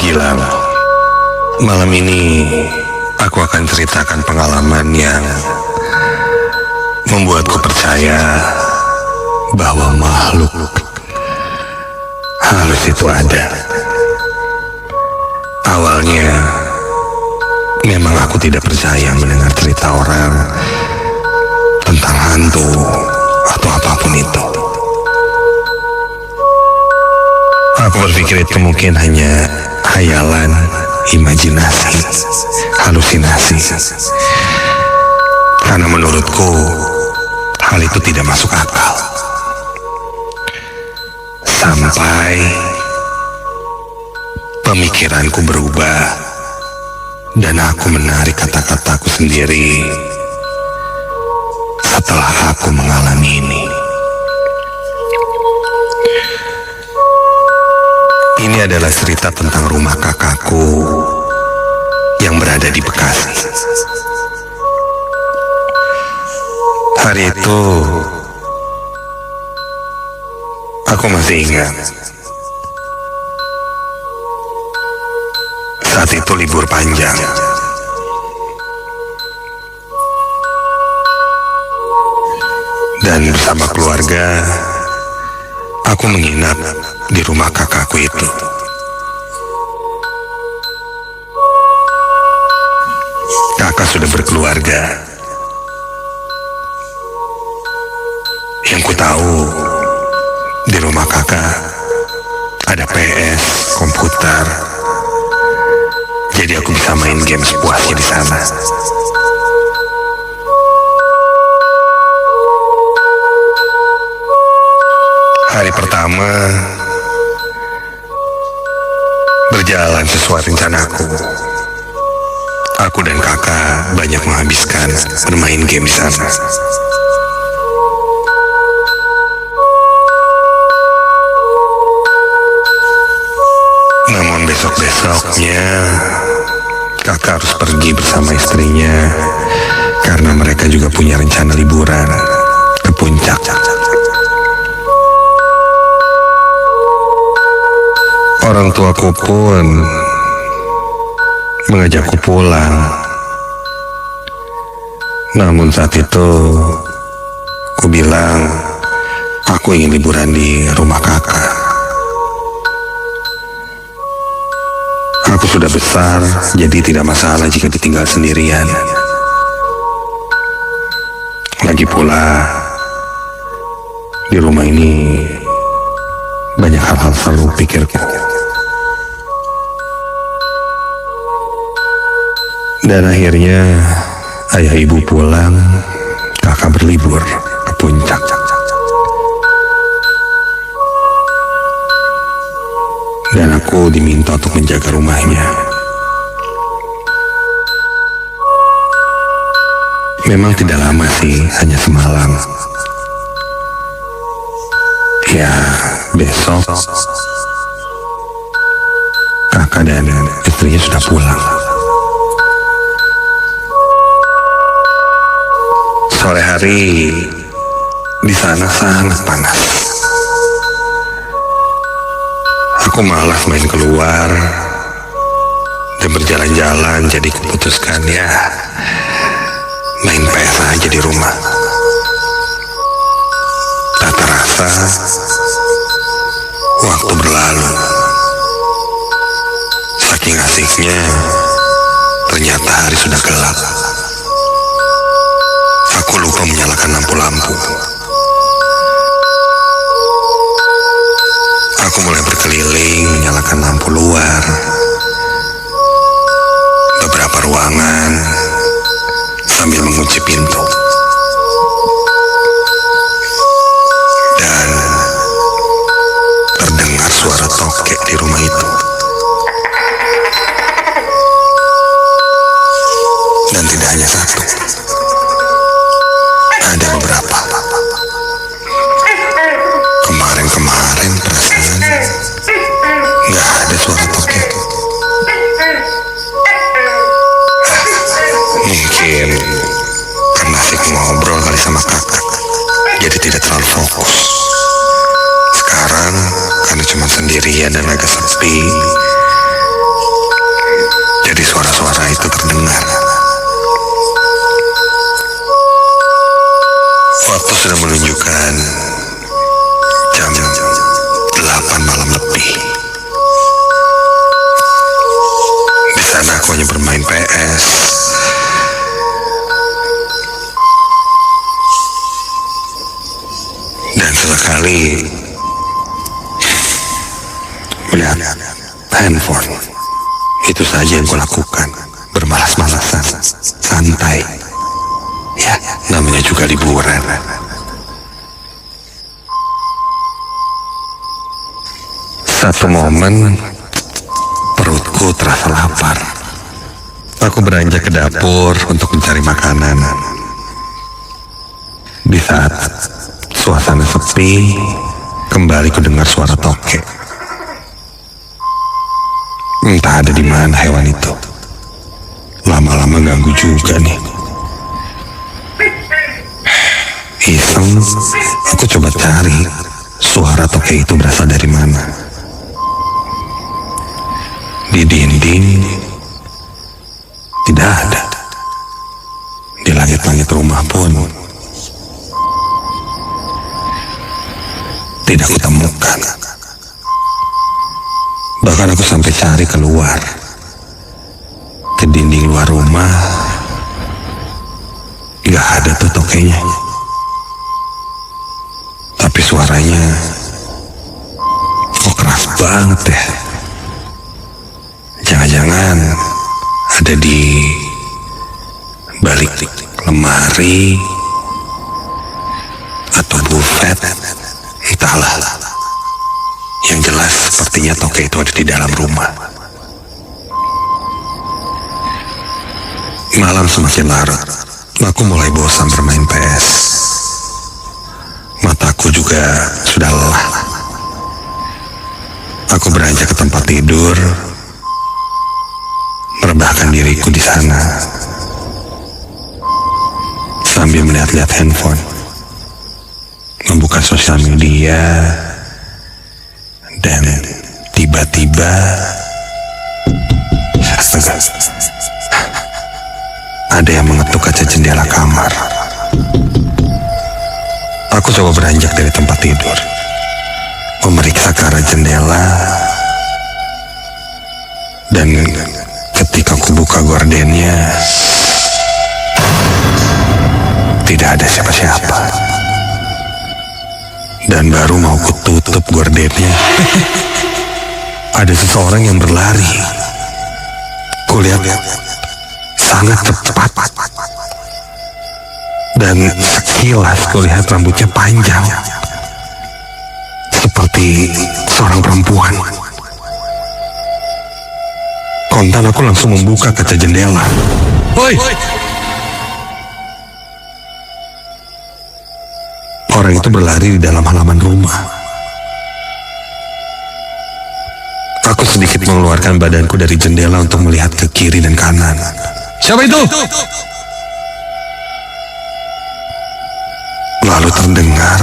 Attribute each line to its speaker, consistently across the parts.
Speaker 1: Gilang, malam ini aku akan ceritakan pengalaman yang membuatku percaya bahwa makhluk halus itu ada. Awalnya memang aku tidak percaya mendengar cerita orang tentang hantu atau apapun itu. Aku berpikir itu mungkin hanya hayalan, imajinasi, halusinasi. Karena menurutku hal itu tidak masuk akal. Sampai pemikiranku berubah dan aku menarik kata-kataku sendiri setelah aku mengalami ini. Ini adalah cerita tentang rumah kakakku yang berada di Bekasi. Hari itu aku masih ingat. Saat itu libur panjang. Dan bersama keluarga, aku menginap di rumah kakakku itu. Kakak sudah berkeluarga. Yang ku tahu, di rumah kakak ada PS, komputer. Jadi aku bisa main game sepuasnya di sana. Hari pertama berjalan sesuai rencanaku. Aku dan kakak banyak menghabiskan bermain game di sana. Namun besok-besoknya kakak harus pergi bersama istrinya karena mereka juga punya rencana liburan ke puncak. Orang tuaku pun mengajakku pulang. Namun saat itu aku bilang aku ingin liburan di rumah kakak. Aku sudah besar, jadi tidak masalah jika ditinggal sendirian. Lagi pula di rumah ini banyak hal-hal seru, pikirku. Dan akhirnya ayah ibu pulang, kakak berlibur ke puncak. Dan aku diminta untuk menjaga rumahnya. Memang tidak lama sih, hanya semalam. Ya, besok kakak dan istrinya sudah pulang. Sore hari di sana sangat panas. Aku malas main keluar dan berjalan-jalan, jadi kuputuskan ya main PS aja di rumah. Tak terasa waktu berlalu. Saking asiknya, ternyata hari sudah gelap. Aku lupa menyalakan lampu-lampu. Aku mulai berkeliling menyalakan lampu luar, beberapa ruangan, sambil mengunci pintu. Dan terdengar suara tokek di rumah itu. Dan tidak hanya satu, ada beberapa. Kemarin perasaan nggak ada suara tokek. Mungkin karena asik ngobrol kali sama kakak, jadi tidak terlalu fokus. Sekarang karena cuma sendirian dan agak sepi, kembali melihat handphone. Itu saja yang kulakukan, bermalas-malasan, santai. Ya, namanya juga liburan. Satu momen, perutku terasa lapar. Aku beranjak ke dapur untuk mencari makanan. Di saat suasana sepi, kembali kudengar suara tokek. Entah ada di mana hewan itu. Lama-lama ganggu juga nih. Iseng, aku coba cari suara tokek itu berasal dari mana. Di dinding tidak ada. Di langit-langit rumah pun tidak kutemukan. Bahkan aku sampai cari keluar ke dinding luar rumah, gak ada tuh tokeknya. Tapi suaranya kok keras banget ya. Jangan-jangan ada di balik lemari atau buffet, entahlah. Yang jelas sepertinya tokek itu ada di dalam rumah. Malam semakin larut, aku mulai bosan bermain PS. Mataku juga sudah lelah. Aku beranjak ke tempat tidur, merebahkan diriku di sana sambil melihat-lihat handphone, membuka sosial media, dan tiba-tiba astaga, ada yang mengetuk kaca jendela kamar. Aku coba beranjak dari tempat tidur, memeriksa ke arah jendela, dan ketika aku buka gordennya, tidak ada siapa-siapa. Dan baru mau kututup gordennya, ada seseorang yang berlari. Kulihat sangat cepat, dan sekilas kulihat rambutnya panjang, seperti seorang perempuan. Kontan aku langsung membuka kaca jendela. Woi! Orang itu berlari di dalam halaman rumah. Aku sedikit mengeluarkan badanku dari jendela untuk melihat ke kiri dan kanan. Siapa itu? Lalu terdengar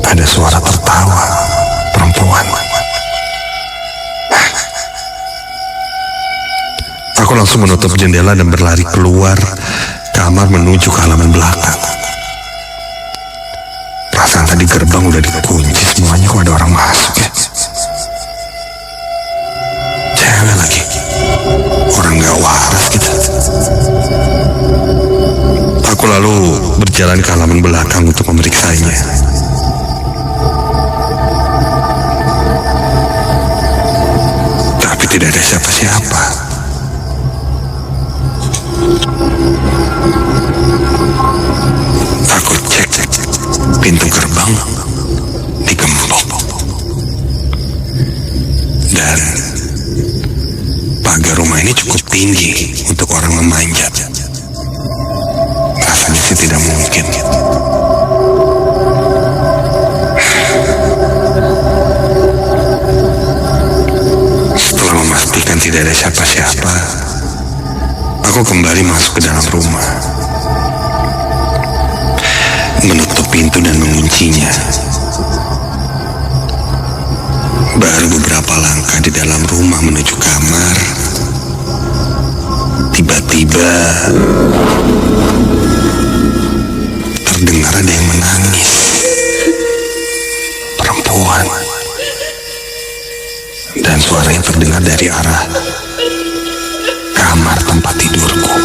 Speaker 1: ada suara tertawa perempuan. Aku langsung menutup jendela dan berlari keluar kamar menuju ke halaman belakang. Perasaan tadi gerbang udah dikunci semuanya, kok ada orang masuk ya? Cewek lagi, orang gak waras gitu. Aku lalu berjalan ke halaman belakang untuk memeriksanya. Tapi tidak ada siapa-siapa. Aku cek pintu gerbang, digembok, dan pagar rumah ini cukup tinggi untuk orang memanjat. Rasanya sih tidak mungkin. Setelah memastikan tidak ada siapa-siapa, aku kembali masuk ke dalam rumah, menutup pintu dan menguncinya. Baru beberapa langkah di dalam rumah menuju kamar, tiba-tiba terdengar ada yang menangis. Perempuan. Dan suaranya terdengar dari arah kamar tempat tidurku.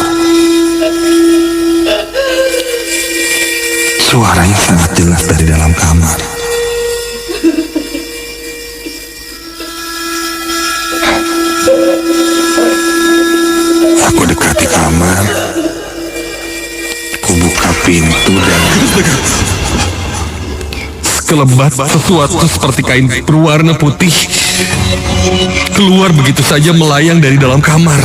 Speaker 1: Suaranya sangat jelas dari dalam kamar. Aku dekati kamar, ku buka pintu dan
Speaker 2: Sekelebat sesuatu seperti kain berwarna putih keluar begitu saja melayang dari dalam kamar.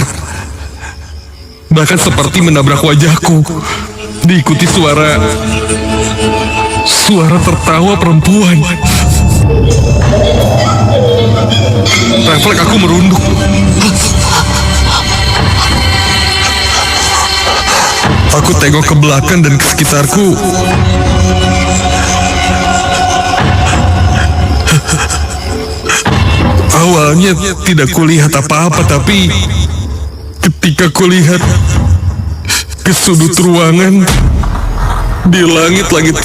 Speaker 2: Bahkan seperti menabrak wajahku. Diikuti suara tertawa perempuan. Refleks aku merunduk. Aku tengok ke belakang dan ke sekitarku. Awalnya tidak kulihat apa-apa, tapi ketika kulihat ke sudut ruangan, di langit-langit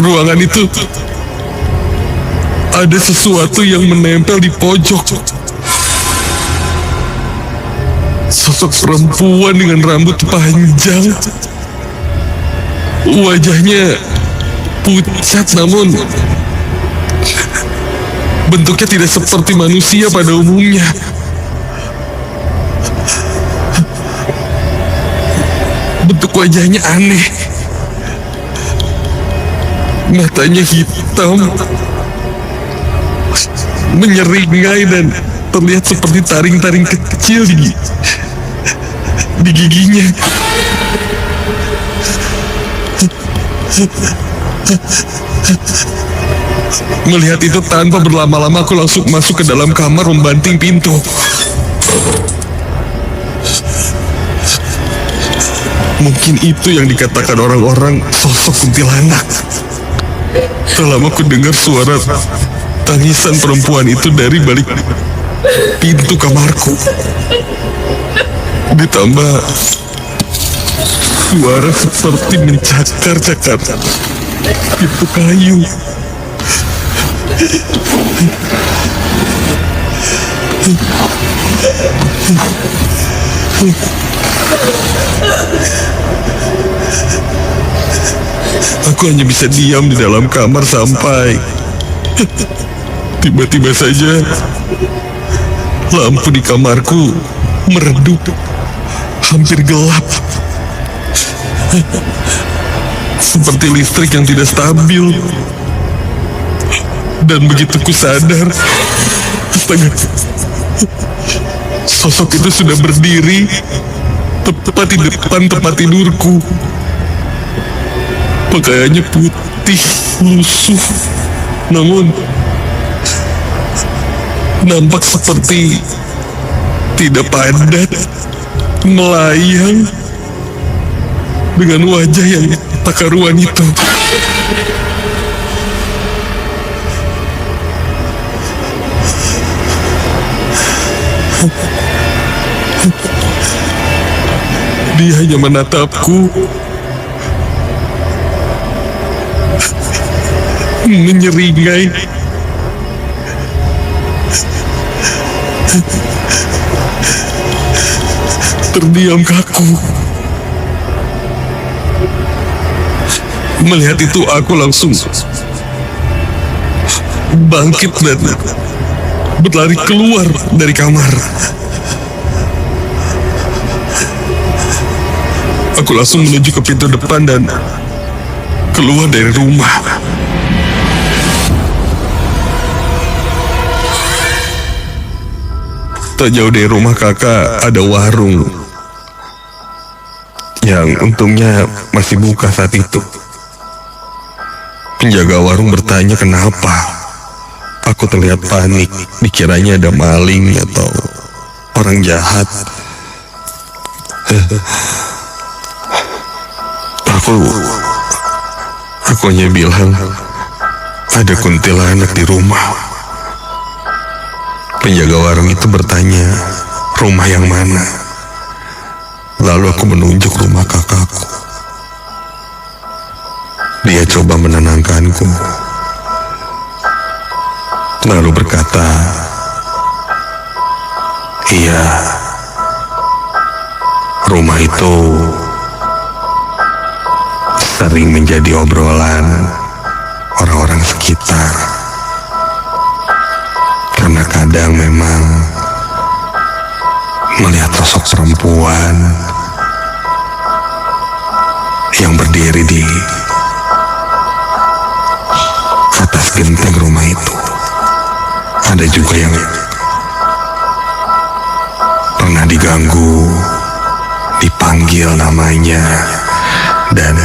Speaker 2: ruangan itu ada sesuatu yang menempel di pojok. Sosok perempuan dengan rambut panjang, wajahnya pucat namun bentuknya tidak seperti manusia pada umumnya. Bentuk wajahnya aneh. Matanya hitam, menyeringai dan terlihat seperti taring-taring kecil di giginya. Melihat itu tanpa berlama-lama aku langsung masuk ke dalam kamar membanting pintu. Mungkin itu yang dikatakan orang-orang sosok kuntilanak. Selama aku dengar suara tangisan perempuan itu dari balik pintu kamarku. Ditambah suara seperti mencakar-cakar pintu kayu. Aku hanya bisa diam di dalam kamar sampai tiba-tiba saja lampu di kamarku meredup, hampir gelap, seperti listrik yang tidak stabil. Dan begitu ku sadar, astaga, sosok itu sudah berdiri tepat di depan tempat tidurku. Pakaiannya putih, lusuh, namun nampak seperti tidak padat, melayang dengan wajah yang tak karuan itu. Dia hanya menatapku, menyeringai, terdiam kaku. Melihat itu aku langsung bangkit dan berlari keluar dari kamar. Aku langsung menuju ke pintu depan dan keluar dari rumah. Tak jauh dari rumah kakak ada warung yang untungnya masih buka saat itu. Penjaga warung bertanya kenapa. Aku terlihat panik, dikiranya ada maling atau orang jahat. Aku hanya bilang ada kuntilanak di rumah. Penjaga warung itu bertanya rumah yang mana. Lalu aku menunjuk rumah kakakku. Dia coba menenangkanku, lalu berkata, iya, rumah itu
Speaker 1: sering menjadi obrolan orang-orang sekitar. Karena kadang memang melihat sosok perempuan yang berdiri di atas genteng rumah itu. Ada juga yang pernah diganggu, dipanggil namanya, dan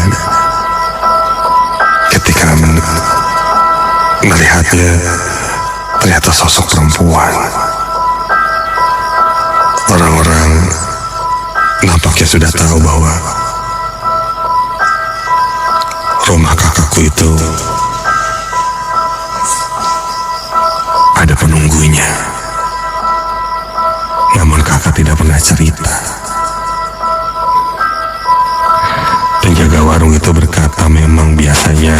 Speaker 1: ketika melihatnya ternyata sosok perempuan. Orang-orang nampaknya sudah tahu bahwa rumah kakakku itu ada penunggunya. Namun kakak tidak pernah cerita. Penjaga warung itu berkata memang biasanya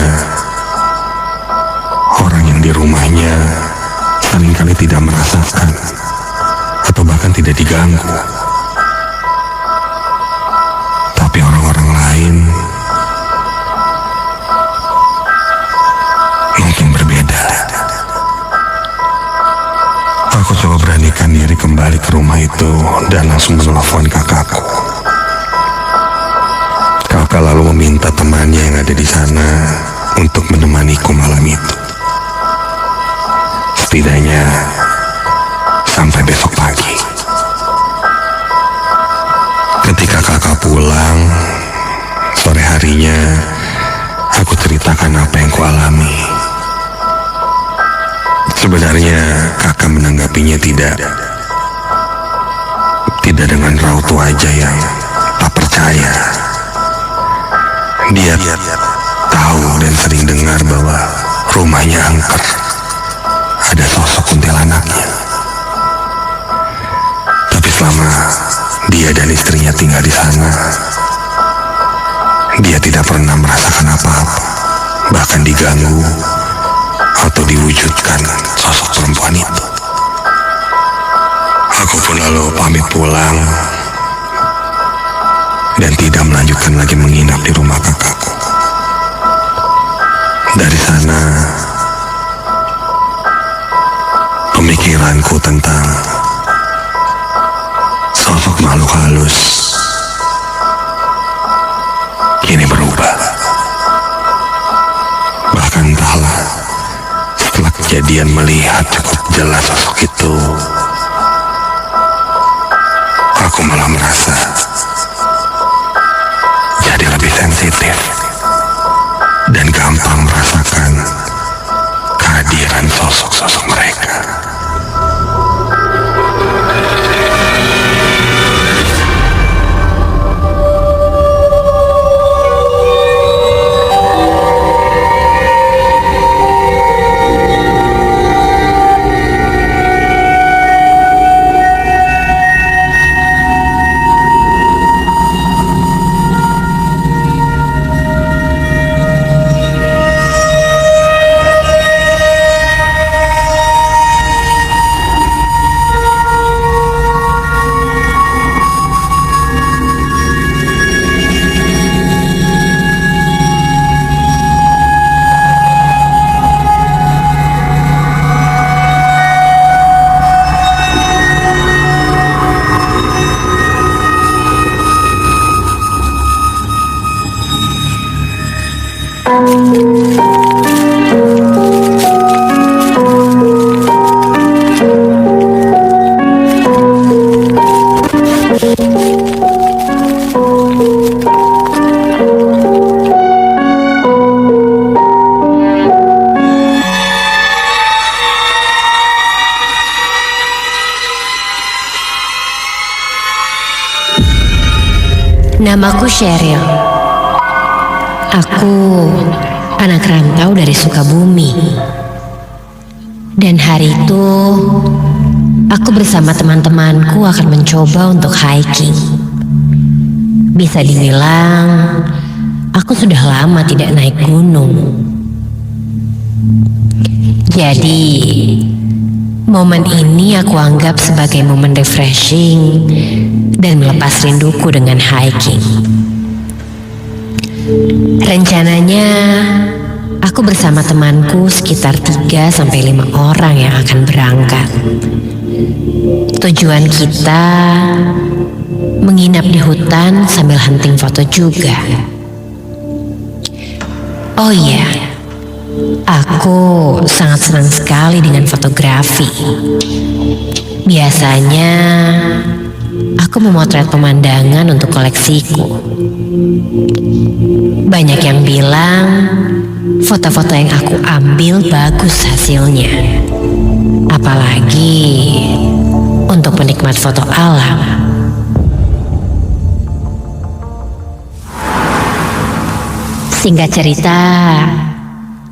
Speaker 1: orang yang di rumahnya seringkali tidak merasakan atau bahkan tidak diganggu. Tapi orang-orang lain mungkin berbeda. Aku coba beranikan diri kembali ke rumah itu dan langsung menelepon kakakku. Kakak lalu meminta temannya yang ada di sana untuk menemaniku malam itu. Setidaknya sampai besok pagi. Ketika kakak pulang, sore harinya aku ceritakan apa yang kualami. Sebenarnya kakak menanggapinya tidak dengan raut wajah yang tak percaya. Dia tahu dan sering dengar bahwa rumahnya angker, ada sosok kuntilanaknya. Tapi selama dia dan istrinya tinggal di sana, dia tidak pernah merasakan apa-apa, bahkan diganggu atau diwujudkan sosok perempuan itu. Aku pun lalu pamit pulang dan tidak melanjutkan lagi menginap di rumah kakakku. Dari sana, pemikiranku tentang sosok makhluk halus kini berubah. Bahkan entahlah, setelah kejadian melihat cukup jelas sosok itu, aku malah merasa jadi lebih sensitif dan gampang merasakan kehadiran sosok-sosok mereka.
Speaker 3: Namaku Sheryl. Aku anak rantau dari Sukabumi. Dan hari itu aku bersama teman-temanku akan mencoba untuk hiking. Bisa dibilang aku sudah lama tidak naik gunung. Jadi momen ini aku anggap sebagai momen refreshing dan melepas rinduku dengan hiking. Rencananya aku bersama temanku sekitar 3-5 orang yang akan berangkat. Tujuan kita menginap di hutan sambil hunting foto juga. Oh iya, aku sangat senang sekali dengan fotografi. Biasanya aku memotret pemandangan untuk koleksiku. Banyak yang bilang foto-foto yang aku ambil bagus hasilnya. Apalagi untuk penikmat foto alam. Singkat cerita,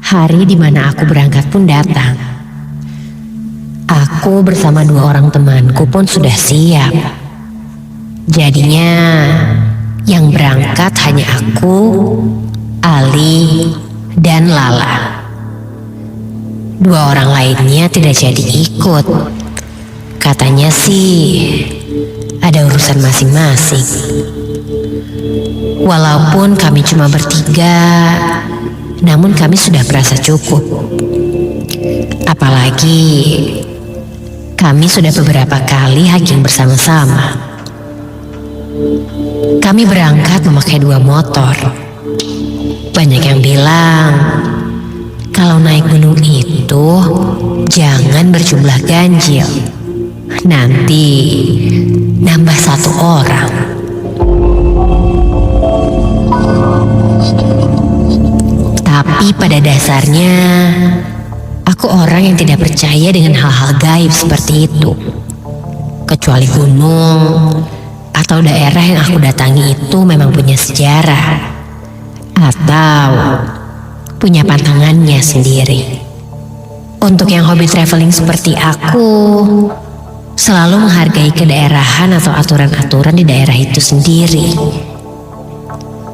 Speaker 3: hari di mana aku berangkat pun datang. Aku bersama 2 orang temanku pun sudah siap. Jadinya yang berangkat hanya aku, Ali, dan Lala. 2 orang lainnya tidak jadi ikut. Katanya sih ada urusan masing-masing. Walaupun kami cuma bertiga, namun kami sudah merasa cukup. Apalagi kami sudah beberapa kali hiking bersama-sama. Kami berangkat memakai 2 motor. Banyak yang bilang kalau naik gunung itu jangan berjumlah ganjil. Nanti nambah 1 orang. Tapi pada dasarnya aku orang yang tidak percaya dengan hal-hal gaib seperti itu. Kecuali gunung atau daerah yang aku datangi itu memang punya sejarah atau punya pantangannya sendiri. Untuk yang hobi traveling seperti aku, selalu menghargai kedaerahan atau aturan-aturan di daerah itu sendiri.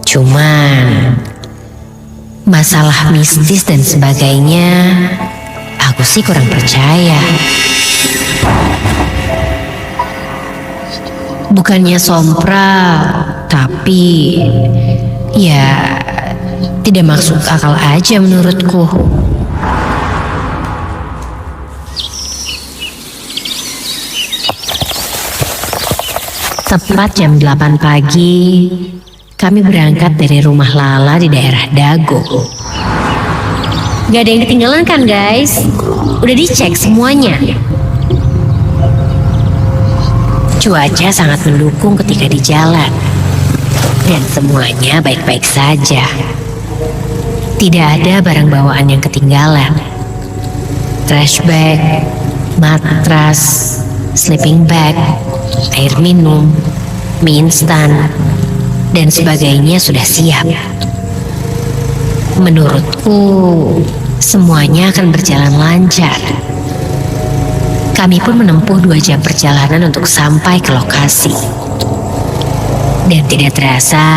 Speaker 3: Cuman masalah mistis dan sebagainya, aku sih kurang percaya. Bukannya sompral, tapi ya tidak masuk akal aja menurutku. Tepat jam 8 pagi, kami berangkat dari rumah Lala di daerah Dago. Gak ada yang ketinggalan kan guys? Udah dicek semuanya. Cuaca sangat mendukung ketika di jalan. Dan semuanya baik-baik saja. Tidak ada barang bawaan yang ketinggalan. Trash bag, matras, sleeping bag, air minum, mie instan, dan sebagainya sudah siap. Menurutku, semuanya akan berjalan lancar. Kami pun menempuh 2 jam perjalanan untuk sampai ke lokasi. Dan tidak terasa,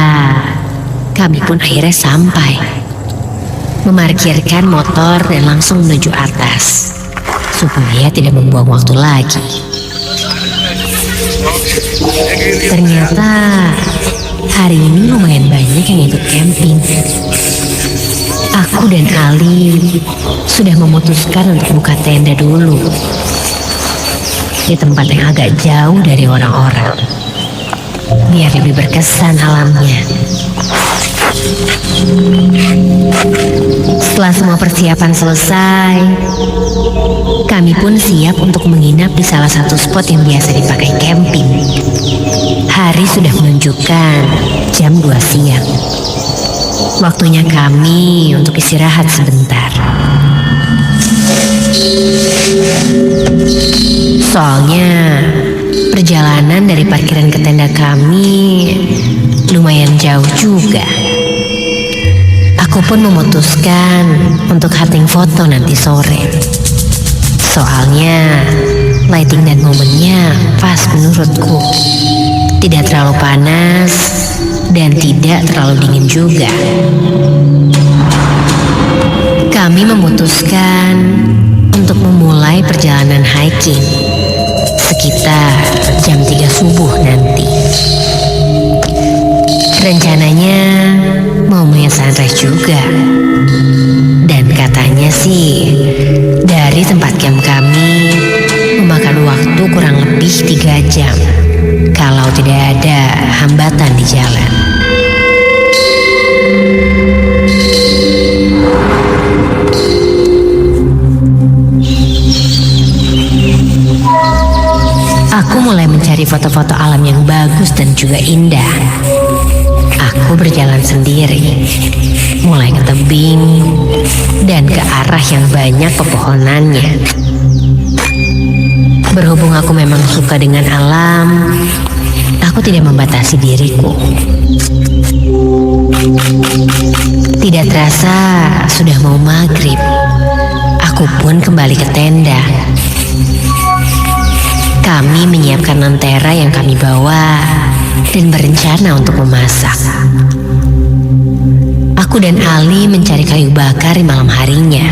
Speaker 3: kami pun akhirnya sampai. Memarkirkan motor dan langsung menuju atas, supaya tidak membuang waktu lagi. Ternyata hari ini lumayan banyak yang ikut camping. Aku dan Ali sudah memutuskan untuk buka tenda dulu di tempat yang agak jauh dari orang-orang, biar lebih berkesan alamnya. Setelah semua persiapan selesai, kami pun siap untuk menginap di salah satu spot yang biasa dipakai camping. Hari sudah menunjukkan jam 2 siang. Waktunya kami untuk istirahat sebentar. Soalnya perjalanan dari parkiran ke tenda kami lumayan jauh juga. Aku pun memutuskan untuk hunting foto nanti sore. Soalnya lighting dan momennya pas menurutku. Tidak terlalu panas dan tidak terlalu dingin juga. Kami memutuskan untuk memulai perjalanan hiking sekitar jam 3 subuh nanti. Rencananya mau main juga. Dan katanya sih, dari tempat camp kami memakan waktu kurang lebih 3 jam kalau tidak ada hambatan di jalan. Aku mulai mencari foto-foto alam yang bagus dan juga indah. Aku berjalan sendiri, mulai ke tebing dan ke arah yang banyak pepohonannya. Berhubung aku memang suka dengan alam, aku tidak membatasi diriku. Tidak terasa sudah mau maghrib. Aku pun kembali ke tenda. Kami menyiapkan lentera yang kami bawa dan berencana untuk memasak. Aku dan Ali mencari kayu bakar di malam harinya.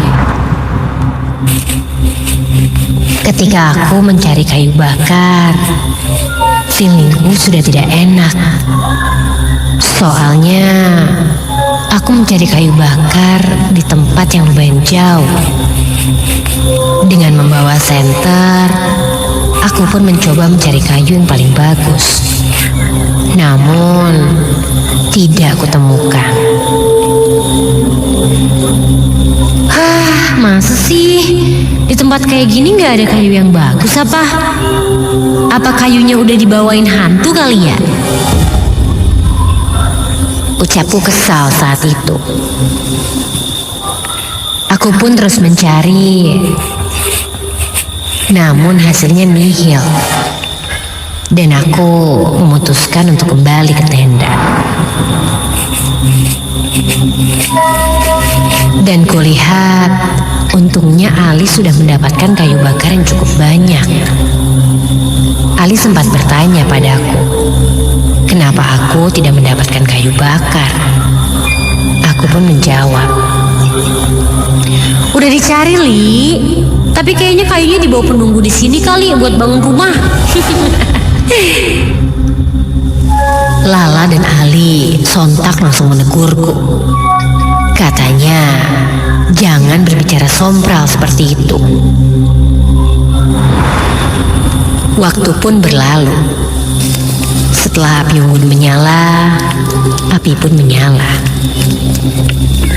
Speaker 3: Ketika aku mencari kayu bakar, feelingku sudah tidak enak. Soalnya aku mencari kayu bakar di tempat yang lumayan jauh. Dengan membawa senter, aku pun mencoba mencari kayu yang paling bagus. Namun, tidak kutemukan. Masa sih? Di tempat kayak gini nggak ada kayu yang bagus apa? Apa kayunya udah dibawain hantu kali ya? Ucapku kesal saat itu. Aku pun terus mencari. Namun hasilnya nihil. Dan aku memutuskan untuk kembali ke tenda. Dan kulihat, untungnya Ali sudah mendapatkan kayu bakar yang cukup banyak. Ali sempat bertanya padaku, kenapa aku tidak mendapatkan kayu bakar? Aku pun menjawab, udah dicari, Li. Tapi kayaknya kayunya dibawa penunggu di sini kali buat bangun rumah. Lala dan Ali sontak langsung menegurku. Katanya, jangan berbicara sompral seperti itu. Waktu pun berlalu. Setelah api unggun menyala, api pun menyala.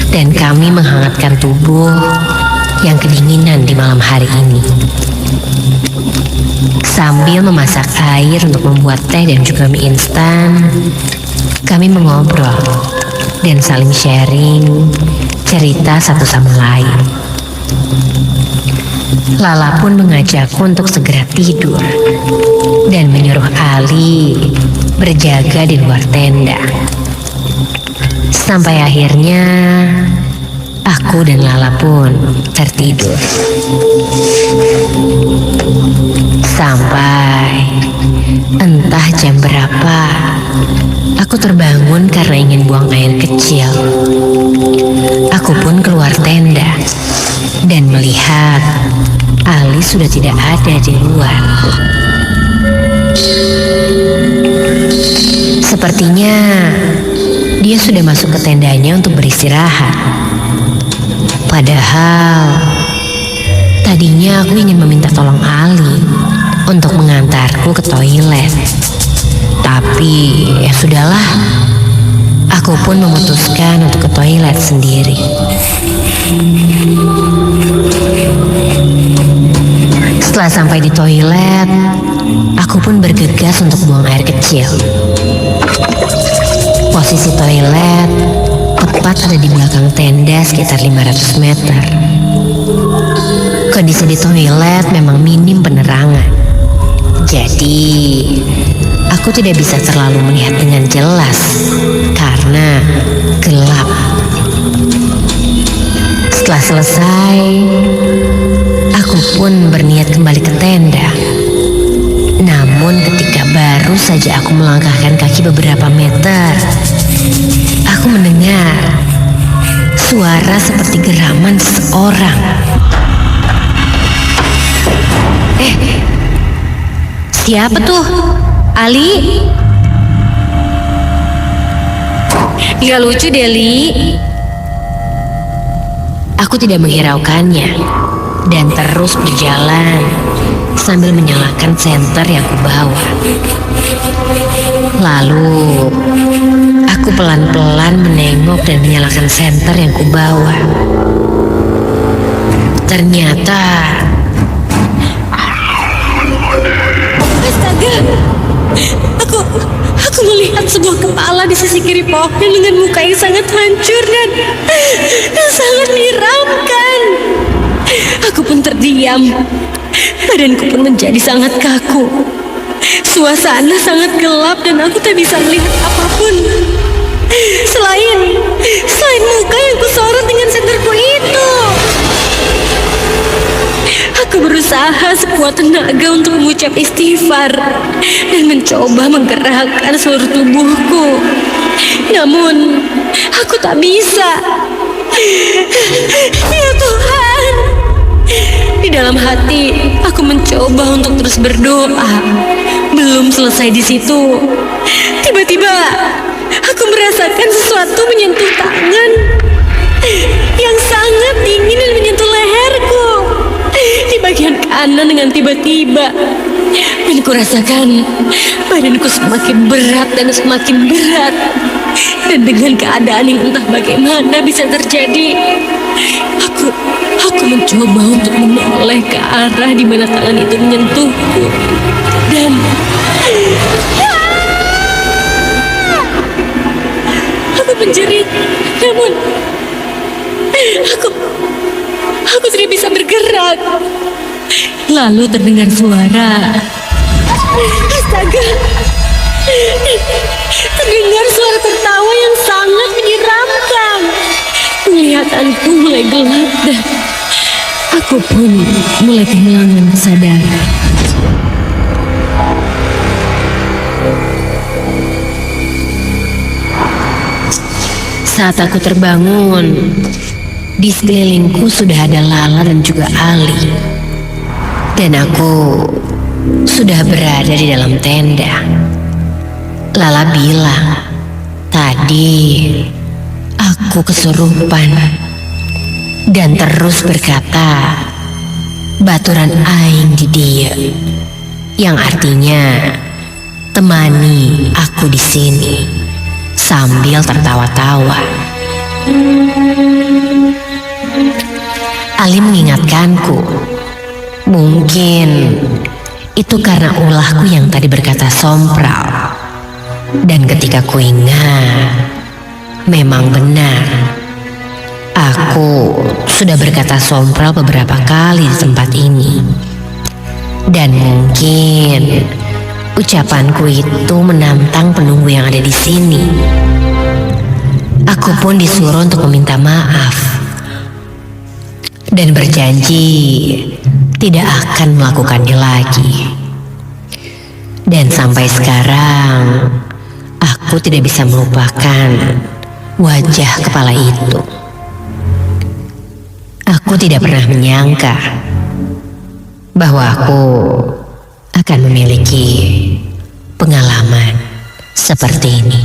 Speaker 3: Dan kami menghangatkan tubuh yang kedinginan di malam hari ini. Sambil memasak air untuk membuat teh dan juga mie instan, kami mengobrol dan saling sharing cerita satu sama lain. Lala pun mengajakku untuk segera tidur dan menyuruh Ali berjaga di luar tenda. Sampai akhirnya aku dan Lala pun tertidur. Sampai entah jam berapa, aku terbangun karena ingin buang air kecil. Aku pun keluar tenda dan melihat Ali sudah tidak ada di luar. Sepertinya dia sudah masuk ke tendanya untuk beristirahat. Padahal tadinya aku ingin meminta tolong Ali untuk mengantarku ke toilet. Tapi ya sudahlah, aku pun memutuskan untuk ke toilet sendiri. Setelah sampai di toilet, aku pun bergegas untuk buang air kecil. Posisi toilet tepat ada di belakang tenda sekitar 500 meter. Kondisi di toilet memang minim penerangan. Jadi, aku tidak bisa terlalu melihat dengan jelas karena gelap. Setelah selesai, aku pun berniat kembali ke tenda. Namun ketika baru saja aku melangkahkan kaki beberapa meter, aku mendengar suara seperti geraman seseorang. Siapa tuh? Ali? Gak lucu deh, Li. Aku tidak menghiraukannya dan terus berjalan sambil menyalakan senter yang kubawa. Lalu aku pelan-pelan menengok dan menyalakan senter yang kubawa. Ternyata astaga, aku melihat sebuah kepala di sisi kiri pohon dengan muka yang sangat hancur dan sangat menyeramkan. Aku pun terdiam. Badanku pun menjadi sangat kaku. Suasana sangat gelap dan aku tak bisa melihat apapun selain muka yang kusorot dengan senterku itu. Aku berusaha sekuat tenaga untuk mengucap istighfar dan mencoba menggerakkan seluruh tubuhku. Namun, aku tak bisa. Ya Tuhan. Di dalam hati, aku mencoba untuk terus berdoa. Belum selesai di situ, tiba-tiba aku merasakan sesuatu menyentuh tangan yang sangat dingin dan menyentuh leherku di bagian kanan dengan tiba-tiba. Dan kurasakan badanku semakin berat dan semakin berat. Dan dengan keadaan yang entah bagaimana bisa terjadi, aku mencoba untuk menoleh ke arah di mana tangan itu menyentuhku. Dan aku menjerit, namun aku tidak bisa bergerak. Lalu terdengar suara. Astaga! Terdengar suara tertawa yang sangat menyeramkan. Penglihatanku mulai gelap dan aku pun mulai kehilangan kesadaran. Saat aku terbangun, di sekelilingku sudah ada Lala dan juga Ali. Dan aku sudah berada di dalam tenda. Lala bilang, tadi aku kesurupan. Dan terus berkata, baturan aing di dia. Yang artinya, temani aku di sini. Sambil tertawa-tawa. Ali mengingatkanku, mungkin itu karena ulahku yang tadi berkata sompral. Dan ketika ku ingat, memang benar. Aku sudah berkata sompral beberapa kali di tempat ini. Dan mungkin ucapanku itu menantang penunggu yang ada di sini. Aku pun disuruh untuk meminta maaf dan berjanji tidak akan melakukannya lagi. Dan sampai sekarang aku tidak bisa melupakan wajah kepala itu. Aku tidak pernah menyangka bahwa aku akan memiliki pengalaman seperti ini.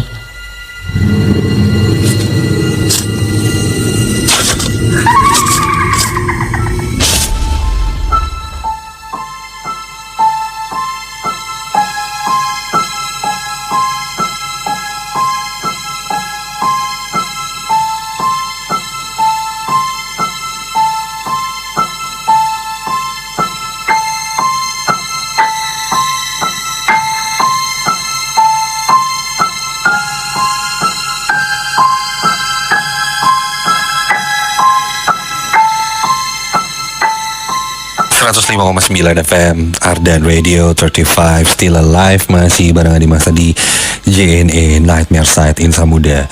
Speaker 1: FM Ardan Radio 35 Still Alive, masih barengan di masa di JNE Nightmare Site Insa Muda.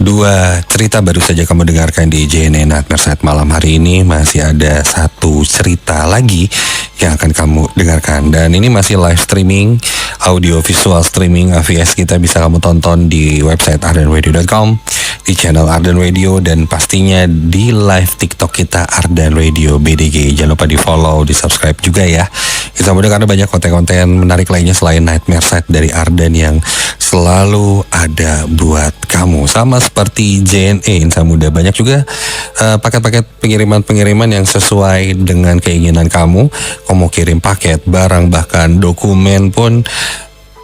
Speaker 1: Dua cerita baru saja kamu dengarkan di JNE Nightmare Site malam hari ini. Masih ada satu cerita lagi yang akan kamu dengarkan, dan ini masih live streaming, audio visual streaming AVS kita bisa kamu tonton di website ardanradio.com, di channel Ardan Radio, dan pastinya di live TikTok kita Ardan Radio BDG. Jangan lupa di follow, di subscribe juga ya Insan Muda, karena banyak konten-konten menarik lainnya selain Nightmare Side dari Ardan yang selalu ada buat kamu. Sama seperti JNE Insan Muda, banyak juga paket-paket pengiriman-pengiriman yang sesuai dengan keinginan kamu. Kamu mau kirim paket, barang, bahkan dokumen pun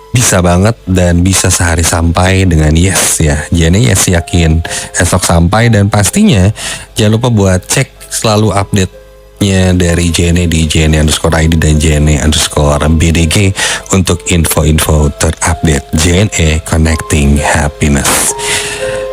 Speaker 1: bisa banget dan bisa sehari sampai dengan yes ya. JNE yes yakin esok sampai, dan pastinya jangan lupa buat cek selalu update-nya dari JNE di JNE_ID dan JNE_BDG untuk info-info terupdate. JNE Connecting Happiness.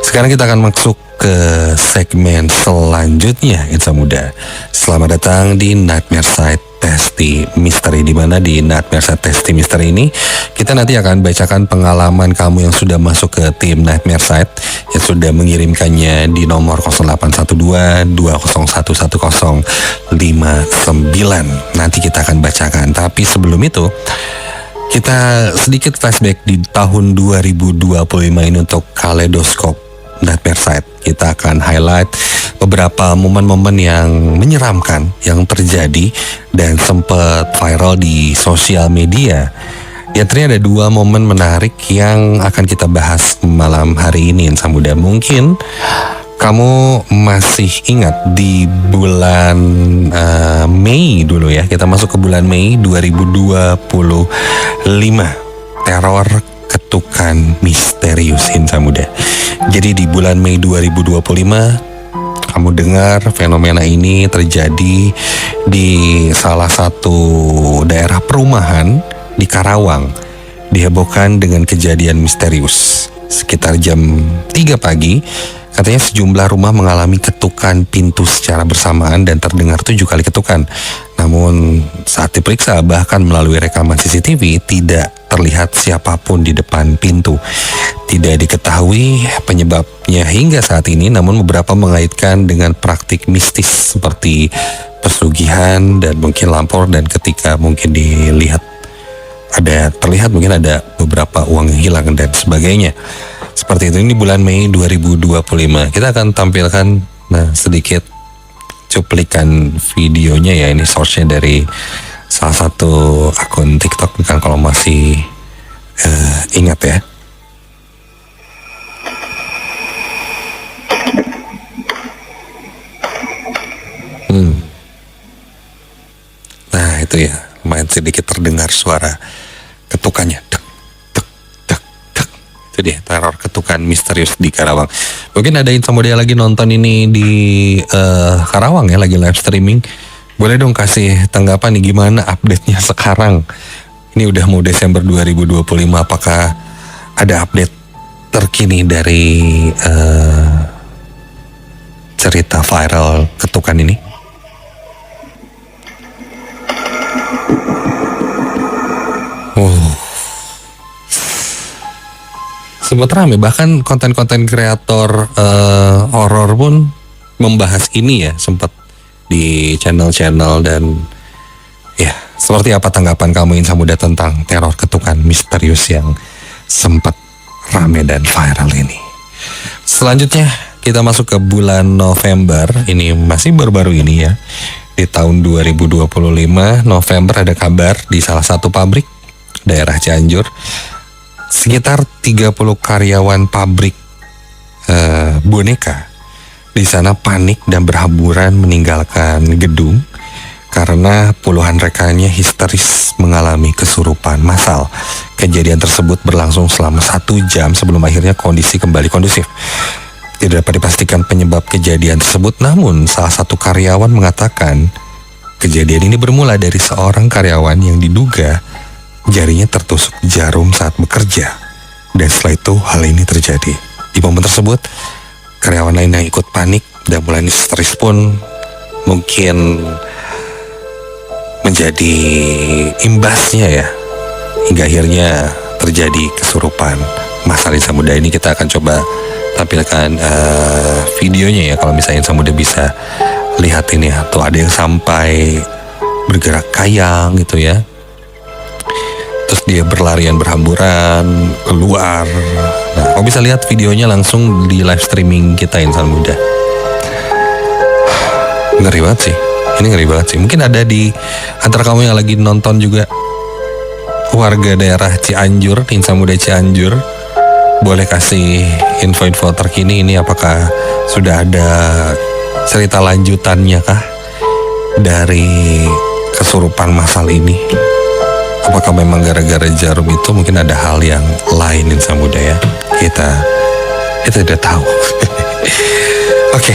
Speaker 1: Sekarang kita akan masuk ke segmen selanjutnya Insan Muda. Selamat datang di Nightmare Side Testi Misteri, di mana di Nightmare Side Testi Misteri ini kita nanti akan bacakan pengalaman kamu yang sudah masuk ke tim Nightmare Side, yang sudah mengirimkannya di nomor 0812-2011059. Nanti kita akan bacakan. Tapi sebelum itu, kita sedikit flashback di tahun 2025 ini untuk Kaleidoskop Nightmare Side. Kita akan highlight beberapa momen-momen yang menyeramkan yang terjadi dan sempat viral di sosial media. Ya, ternyata ada dua momen menarik yang akan kita bahas malam hari ini Insan Muda. Mungkin kamu masih ingat di bulan Mei dulu ya, kita masuk ke bulan Mei 2025, teror ketukan misterius Insan Muda. Jadi di bulan Mei 2025 kamu dengar fenomena ini terjadi di salah satu daerah perumahan di Karawang. Dihebohkan dengan kejadian misterius. Sekitar jam 3 pagi, katanya sejumlah rumah mengalami ketukan pintu secara bersamaan dan terdengar 7 kali ketukan. Namun saat diperiksa, bahkan melalui rekaman CCTV, tidak terlihat siapapun di depan pintu. Tidak diketahui penyebabnya hingga saat ini, namun beberapa mengaitkan dengan praktik mistis seperti pesugihan dan mungkin lampor, dan ketika mungkin terlihat mungkin ada beberapa uang yang hilang dan sebagainya. Seperti itu. Ini bulan Mei 2025. Kita akan tampilkan sedikit cuplikan videonya ya. Ini source-nya dari salah satu akun TikTok kan, kalau masih ingat ya. Nah itu ya, lumayan sedikit terdengar suara ketukannya. Dek, dek, dek, dek. Itu dia, teror ketukan misterius di Karawang. Mungkin ada Insan Muda lagi nonton ini di Karawang ya, lagi live streaming. Boleh dong kasih tanggapan nih, gimana update-nya sekarang. Ini udah mau Desember 2025, apakah ada update terkini dari cerita viral ketukan ini? Sempat rame, bahkan konten-konten kreator horor pun membahas ini ya, sempat di channel-channel. Dan ya, seperti apa tanggapan kamu Insan Muda tentang teror ketukan misterius yang sempat rame dan viral ini? Selanjutnya kita masuk ke bulan November. Ini masih baru-baru ini ya, di tahun 2025 November, ada kabar di salah satu pabrik daerah Cianjur, sekitar 30 karyawan pabrik boneka di sana panik dan berhamburan meninggalkan gedung karena puluhan rekannya histeris mengalami kesurupan massal. Kejadian tersebut berlangsung selama 1 jam sebelum akhirnya kondisi kembali kondusif. Tidak dapat dipastikan penyebab kejadian tersebut, namun salah satu karyawan mengatakan kejadian ini bermula dari seorang karyawan yang diduga jarinya tertusuk jarum saat bekerja. Dan setelah itu hal ini terjadi. Di momen tersebut, karyawan lain yang ikut panik dan mulai histeris pun mungkin menjadi imbasnya ya, hingga akhirnya terjadi kesurupan massal. Insan Muda, ini kita akan coba tampilkan videonya ya, kalau misalnya Insan Muda bisa lihat ini ya. Tuh ada yang sampai bergerak kayang gitu ya, terus dia berlarian berhamburan keluar. Nah, kau bisa lihat videonya langsung di live streaming kita Insan Muda. Ngeri banget sih. Ini ngeri banget sih. Mungkin ada di antara kamu yang lagi nonton juga warga daerah Cianjur, Insan Muda Cianjur. Boleh kasih info-info terkini ini, apakah sudah ada cerita lanjutannya kah dari kesurupan masal ini? Apakah memang gara-gara jarum itu mungkin ada hal yang lain Insan Muda ya? Kita tidak tahu. Oke,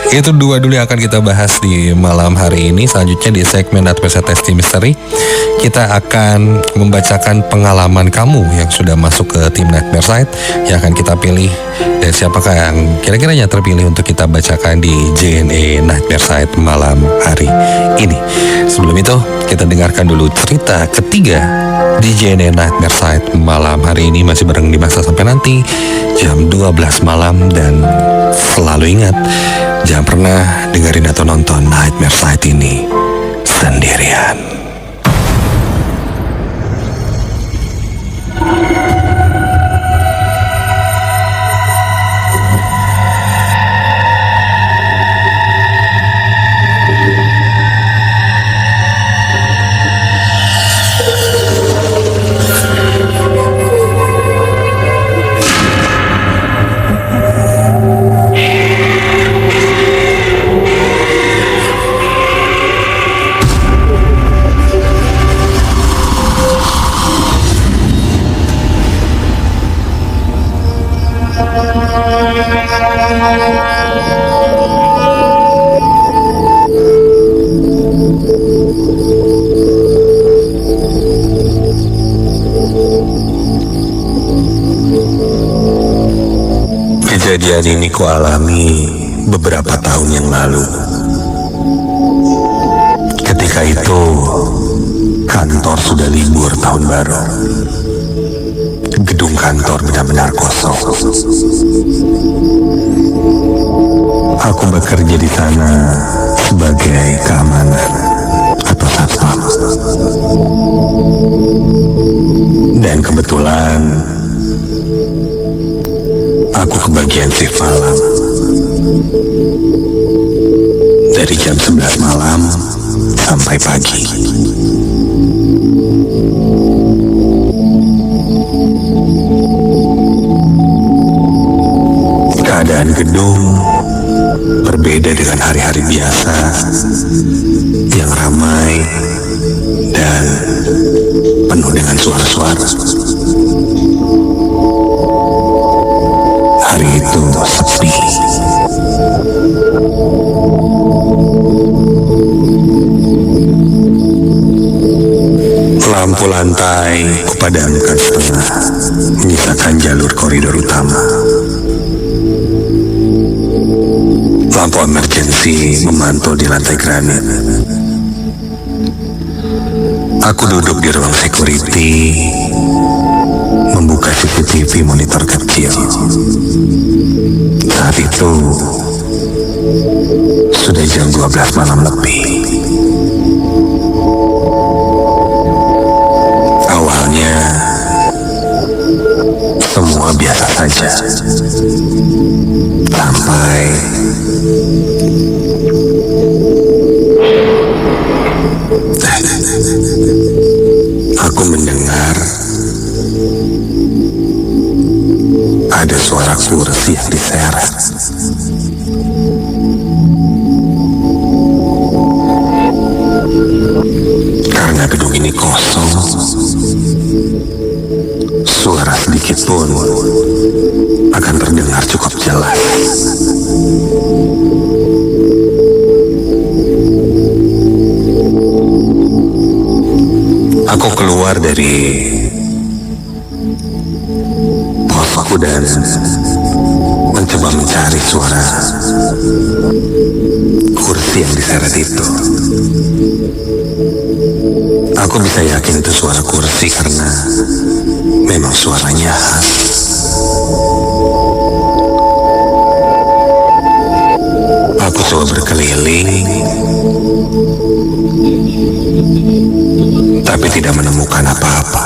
Speaker 1: itu dua dulu yang akan kita bahas di malam hari ini. Selanjutnya di segmen Adversa Testi Misteri, kita akan membacakan pengalaman kamu yang sudah masuk ke tim Nightmare Site, yang akan kita pilih. Dan siapakah yang kira-kiranya terpilih untuk kita bacakan di JNE Nightmare Site malam hari ini. Sebelum itu, kita dengarkan dulu cerita ketiga di JNE Nightmare Site malam hari ini. Masih bareng Dimas sampai nanti jam 12 malam. Dan selalu ingat, jangan pernah dengerin atau nonton Nightmare Site ini sendirian. Kejadian ini kualami beberapa tahun yang lalu. Ketika itu kantor sudah libur tahun baru. Gedung kantor benar-benar kosong. Aku bekerja di sana sebagai keamanan atau satpam. Dan kebetulan aku kebagian shift malam. Dari jam 11 malam sampai pagi. Keadaan gedung berbeda dengan hari-hari biasa yang ramai dan penuh dengan suara-suara. Hari itu sepi. Lampu lantai kupadamkan setengah, menyisakan jalur koridor utama. Lampu emergensi memantul di lantai granit. Aku duduk di ruang security, membuka CCTV monitor kecil. Saat itu sudah jam 12 malam lebih. Awalnya semua biasa saja, sampai aku mendengar ada suara kursi yang diseret. Karena gedung ini kosong, suara sedikit pun akan terdengar cukup jelas. Aku keluar dari posku dan mencoba mencari suara kursi yang diseret itu. Aku bisa yakin itu suara kursi karena memang suaranya khas. Aku coba berkeliling, tapi tidak menemukan apa-apa.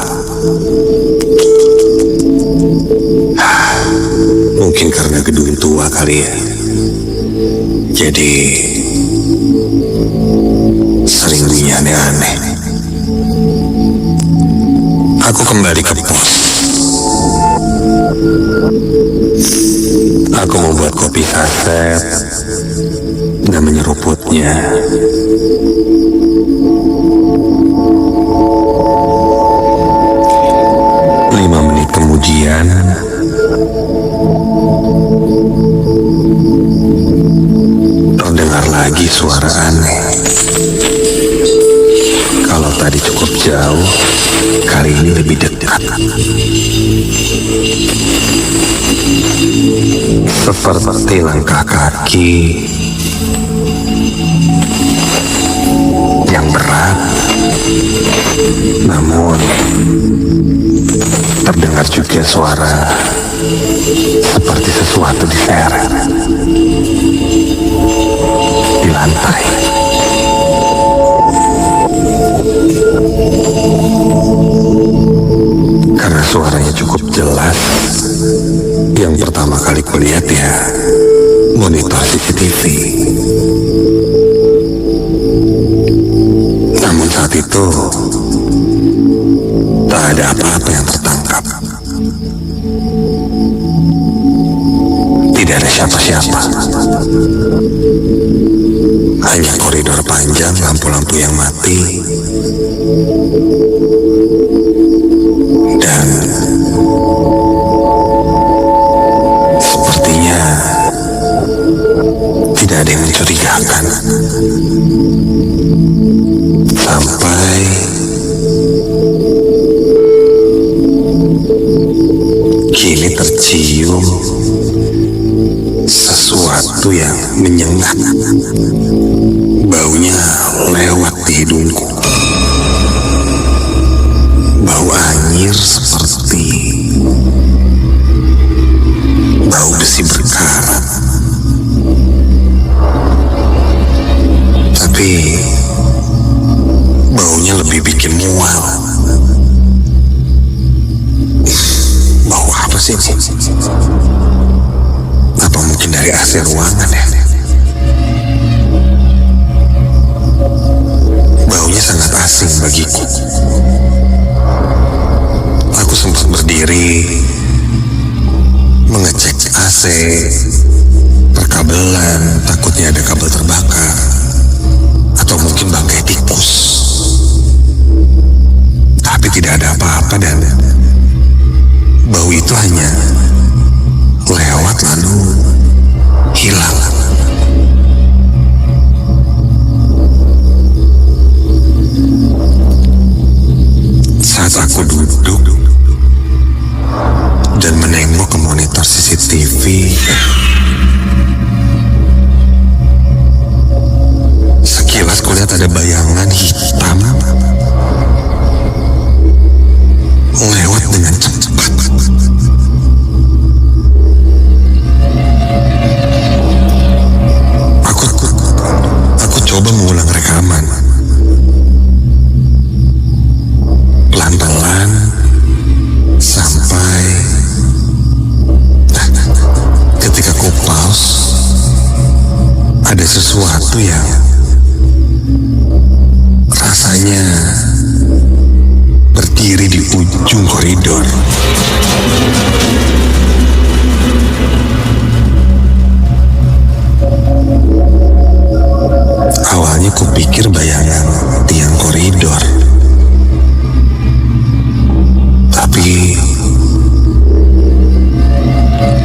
Speaker 1: Mungkin karena gedung tua kali ya. Jadi sering bunyi aneh-aneh. Aku kembali ke pos. Aku membuat kopi saset dan menyeruputnya. Lima menit kemudian, kau dengar lagi suara aneh. Kalau tadi cukup jauh, kali ini lebih dekat. Seperti langkah kaki yang berat, namun terdengar juga suara seperti sesuatu diseret di lantai. Karena suaranya cukup jelas, yang pertama kali kulihat ya monitor CCTV. Namun saat itu tak ada apa-apa yang tertangkap. Tidak ada siapa-siapa. Hanya koridor panjang, lampu-lampu yang mati, dan sepertinya tidak ada yang mencurigakan. Sampai kini tercium sesuatu yang menyengat. Baunya lewat di hidungku. Bau anyir seperti bau besi berkarat. Tapi baunya lebih bikin mual. Bau apa sih? Apa mungkin dari AC ruangan ya? Baunya sangat asing bagiku. Aku sempat berdiri mengecek AC, perkabelan, takutnya ada kabel terbakar atau mungkin bangkai tikus. Tapi tidak ada apa-apa dan bau itu hanya lewat lalu hilang. Saat aku duduk dan menengok ke monitor CCTV, sekilas kulihat ada bayangan hitam lewat dengan cepat. Aku coba mengulang rekaman. Pelan-pelan sampai ketika ku pause, ada sesuatu yang rasanya berdiri di ujung koridor. Awalnya kupikir bayangan tiang koridor, tapi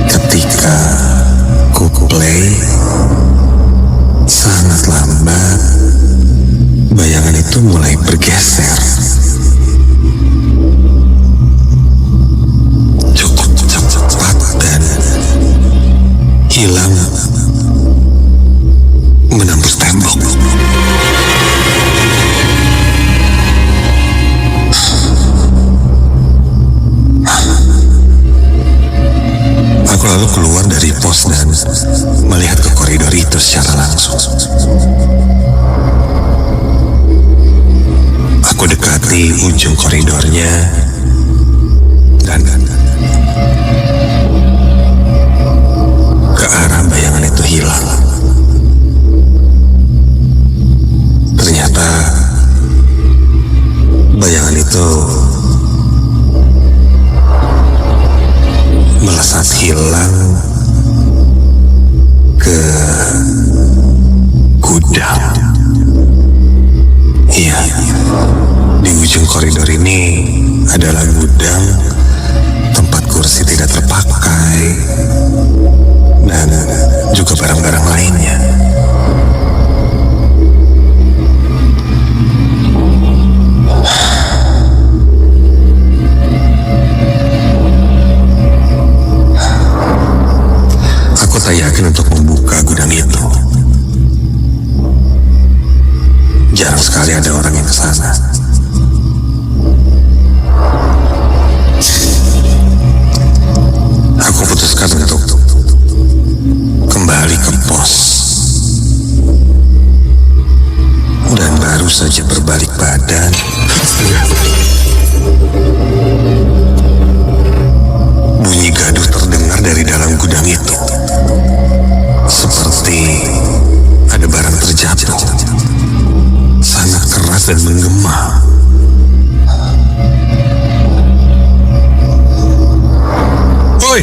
Speaker 1: ketika ku play sangat lambat, bayangan itu mulai bergeser. Cukup cepat dan hilang menembus tembok. Aku lalu keluar dari pos dan melihat ke koridor itu secara langsung. Aku dekati ujung koridornya dan ke arah bayangan itu hilang. ini adalah gudang tempat kursi tidak terpakai dan juga barang-barang lainnya. Aku tak yakin untuk membuka gudang itu. Jarang sekali ada orang yang ke sana. Aku putuskan untuk kembali ke pos. Dan baru saja berbalik badan, bunyi gaduh terdengar dari dalam gudang itu. Seperti ada barang terjatuh. Sangat keras dan menggema. Oi!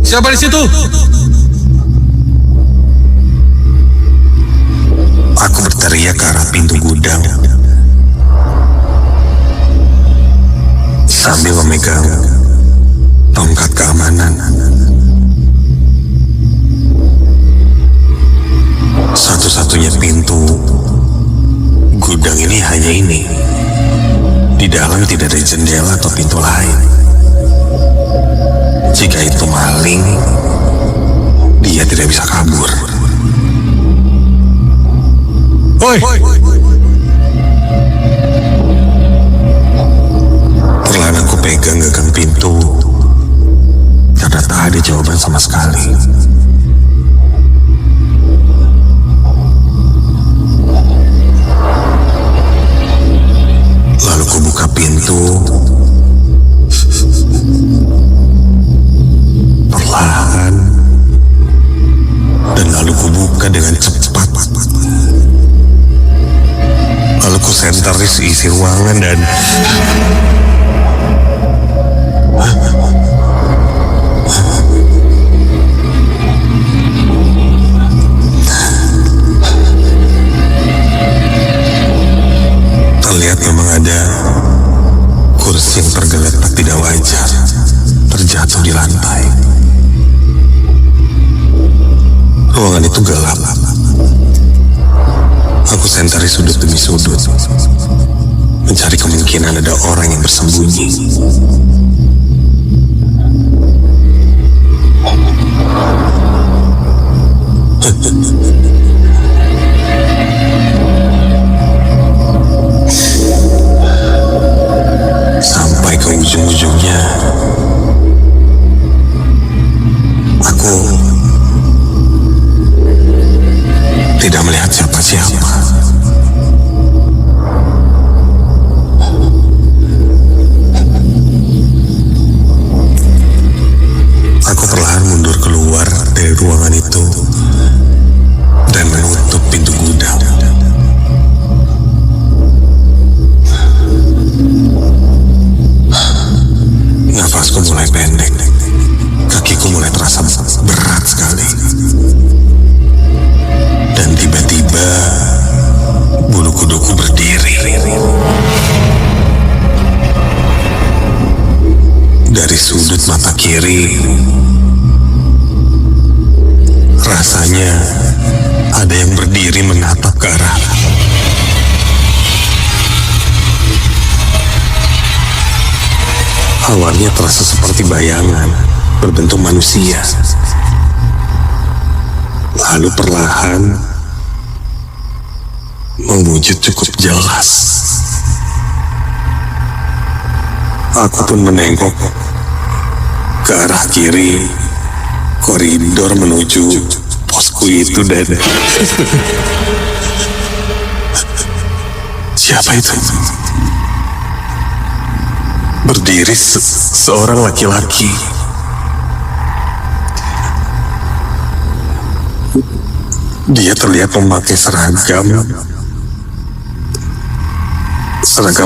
Speaker 1: Siapa di situ? Aku berteriak ke arah pintu gudang sambil memegang tongkat keamanan. Satu-satunya pintu gudang ini hanya ini. Di dalam tidak ada jendela atau pintu lain. Jika itu maling, dia tidak bisa kabur. Oi! Perlahan aku pegang gagang pintu karena tak ada jawaban sama sekali. Lalu ku buka pintu perlahan dan lalu ku buka dengan cepat. Lalu ku senteris isi ruangan dan terlihat memang ada kursi yang tergeletak tidak wajar terjatuh di lantai. Ruangan itu gelap. Aku sentari sudut demi sudut, mencari kemungkinan ada orang yang bersembunyi. Sampai ke ujung-ujungnya, aku tidak melihat siapa-siapa. Aku perlahan mundur keluar dari ruangan itu dan menutup pintu gudang. Nafasku mulai pendek, kakiku mulai terasa berat sekali. Dan tiba-tiba bulu kuduku berdiri. Dari sudut mata kiri, rasanya ada yang berdiri menatap ke arah. Awalnya terasa seperti bayangan berbentuk manusia. Lalu perlahan mewujud cukup jelas. Aku pun menengok ke arah kiri koridor menuju posku itu dan siapa itu? Berdiri seorang laki-laki. Dia terlihat memakai seragam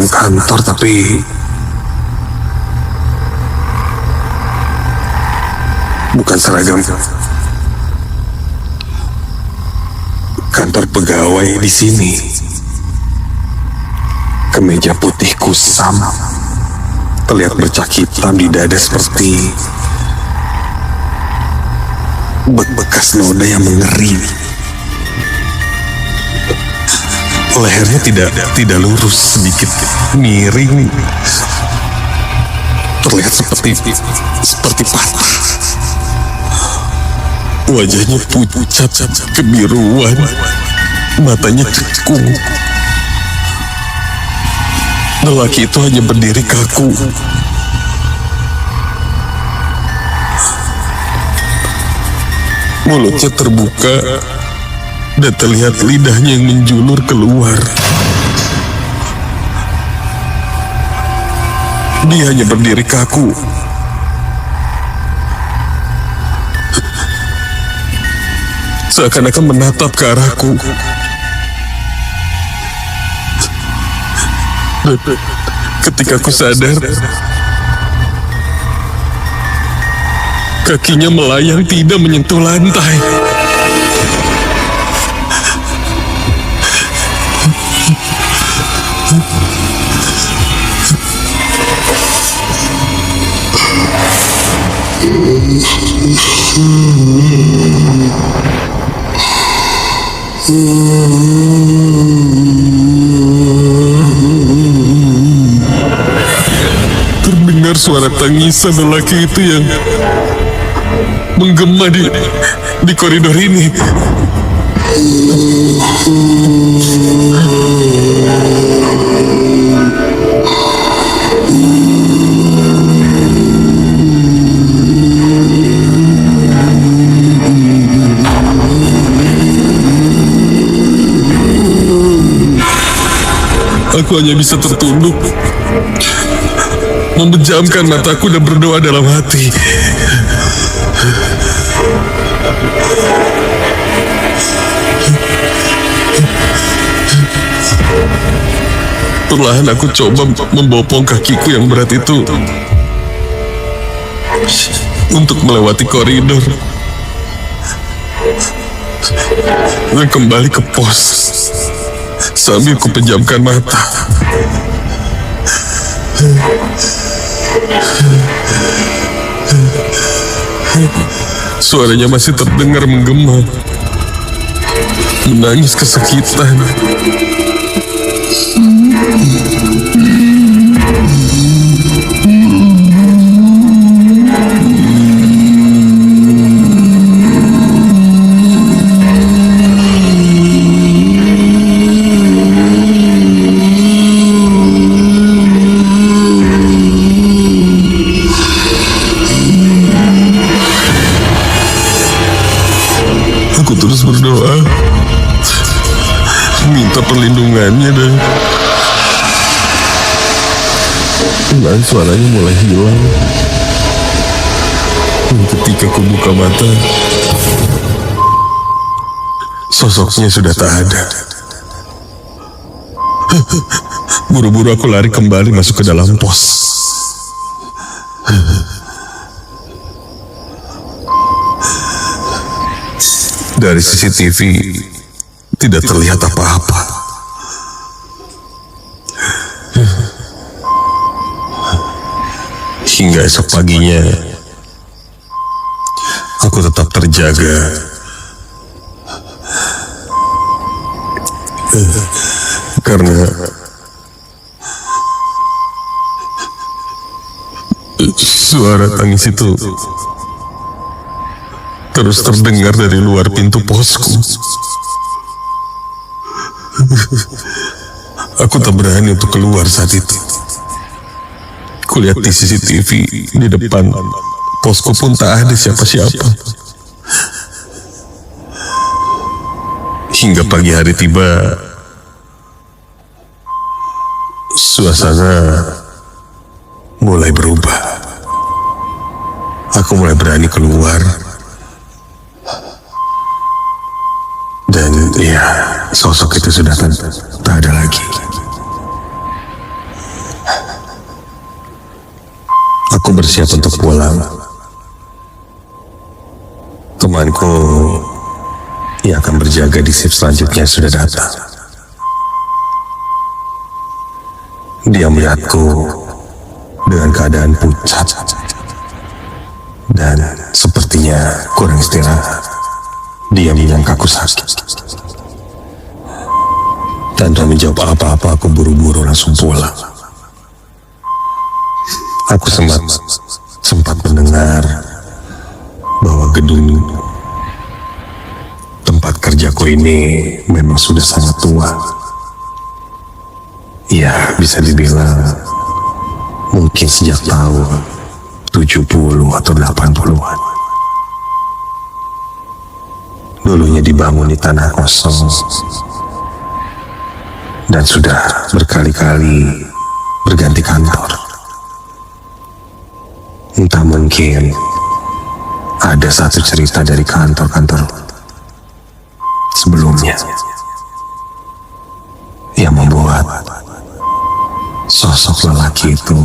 Speaker 1: kantor, tapi bukan seragam kantor pegawai di sini.
Speaker 2: Kemeja putih kusam terlihat bercak hitam di dada seperti bekas noda yang mengering. Lehernya tidak lurus, sedikit miring, terlihat seperti patah. Wajahnya pucat kebiruan, matanya cekung. Lelaki itu hanya berdiri kaku. Mulutnya terbuka dan terlihat lidahnya yang menjulur keluar. Dia hanya berdiri kaku. Seakan-akan menatap ke arahku. Ketika aku sadar, kakinya melayang tidak menyentuh lantai. Terdengar suara tangisan lelaki itu yang menggema di koridor ini. Aku hanya bisa tertunduk, memejamkan mataku dan berdoa dalam hati. Perlahan aku coba membopong kakiku yang berat itu untuk melewati koridor dan kembali ke pos sambil kupejamkan mata. Suaranya masih terdengar menggema, menangis kesakitan. Aku terus berdoa, minta perlindungannya dan suaranya mulai hilang. Dan ketika aku buka mata, sosoknya sudah tak ada. Buru-buru aku lari kembali masuk ke dalam pos. Dari CCTV tidak terlihat apa-apa. Hingga esok paginya, aku tetap terjaga. Karena suara tangis itu terus terdengar dari luar pintu posku. Aku tak berani untuk keluar saat itu. Kulihat di CCTV di depan posku pun tak ada siapa-siapa. Hingga pagi hari tiba, suasana mulai berubah. Aku mulai berani keluar. Dan ya, sosok itu sudah tak ada lagi. Aku bersiap untuk pulang. Temanku yang akan berjaga di shift selanjutnya sudah datang.
Speaker 1: Dia melihatku dengan keadaan pucat dan sepertinya kurang istirahat. Dia menyangkaku sakit. Tanpa menjawab apa-apa, aku buru-buru langsung pulang. Aku sempat mendengar bahwa gedung tempat kerjaku ini memang sudah sangat tua. Ya, bisa dibilang mungkin sejak tahun 70 atau 80-an. Dulunya dibangun di tanah kosong dan sudah berkali-kali berganti kantor. Entah mungkin ada satu cerita dari kantor-kantor sebelumnya yang membuat sosok lelaki itu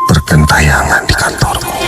Speaker 1: berkentayangan di kantormu.